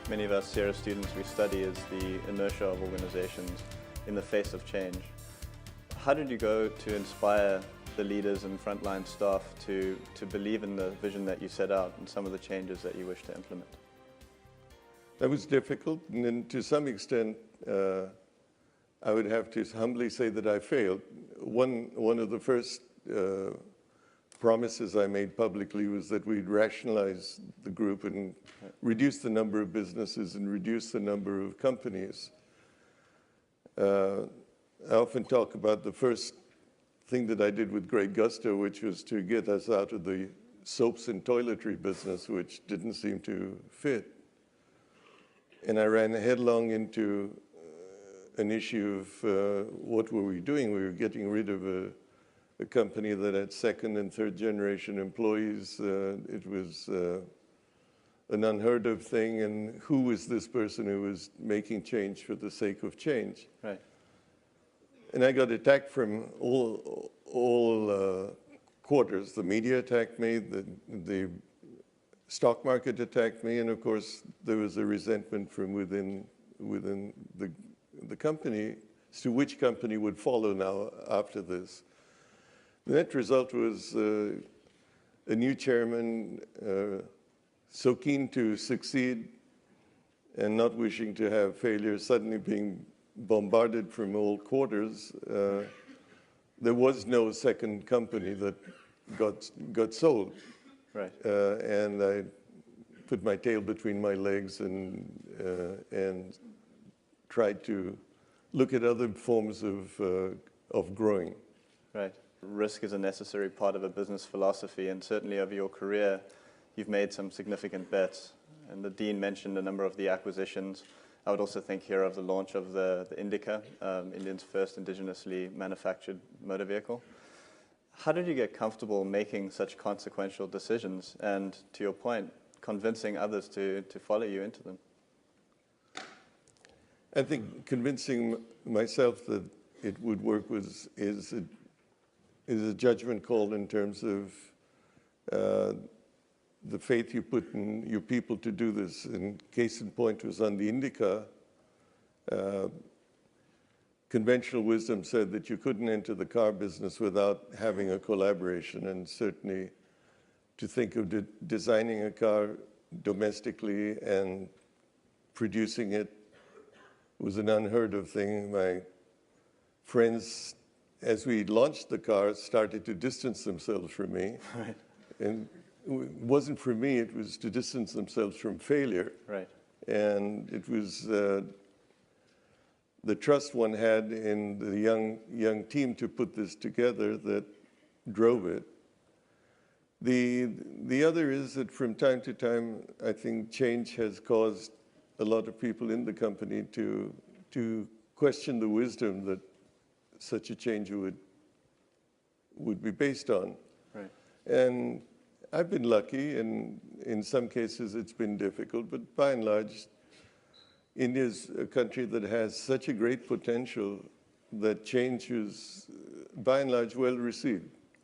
many of us Sierra students we study is the inertia of organizations in the face of change. How did you go to inspire the leaders and frontline staff to believe in the vision that you set out and some of the changes that you wish to implement? That was difficult, and then to some extent, I would have to humbly say that I failed. One of the first promises I made publicly was that we'd rationalize the group and reduce the number of businesses and reduce the number of companies. I often talk about the first thing that I did with great gusto, which was to get us out of the soaps and toiletry business, which didn't seem to fit. And I ran headlong into an issue of what were we doing? We were getting rid of a company that had second and third generation employees. It was an unheard of thing, and who was this person who was making change for the sake of change? Right. And I got attacked from all quarters. The media attacked me, the stock market attacked me, and of course there was a resentment from within the company as to which company would follow now after this. The net result was a new chairman so keen to succeed and not wishing to have failure, suddenly being bombarded from all quarters. There was no second company that got sold. Right. And I put my tail between my legs and tried to look at other forms of growing. Right. Risk is a necessary part of a business philosophy, and certainly over your career, you've made some significant bets. And the Dean mentioned a number of the acquisitions. I would also think here of the launch of the Indica, India's first indigenously manufactured motor vehicle. How did you get comfortable making such consequential decisions and, to your point, convincing others to follow you into them? I think convincing myself that it would work is a judgment call in terms of the faith you put in your people to do this. And case in point was on the Indica. Conventional wisdom said that you couldn't enter the car business without having a collaboration, and certainly to think of designing a car domestically and producing it was an unheard of thing. My friends, as we launched the car, started to distance themselves from me. Right. And it wasn't for me, it was to distance themselves from failure. Right. And it was the trust one had in the young team to put this together that drove it. The other is that from time to time, I think change has caused a lot of people in the company to question the wisdom that such a change would be based on. Right. And I've been lucky, and in some cases it's been difficult, but by and large, India is a country that has such a great potential that change is, by and large, well received.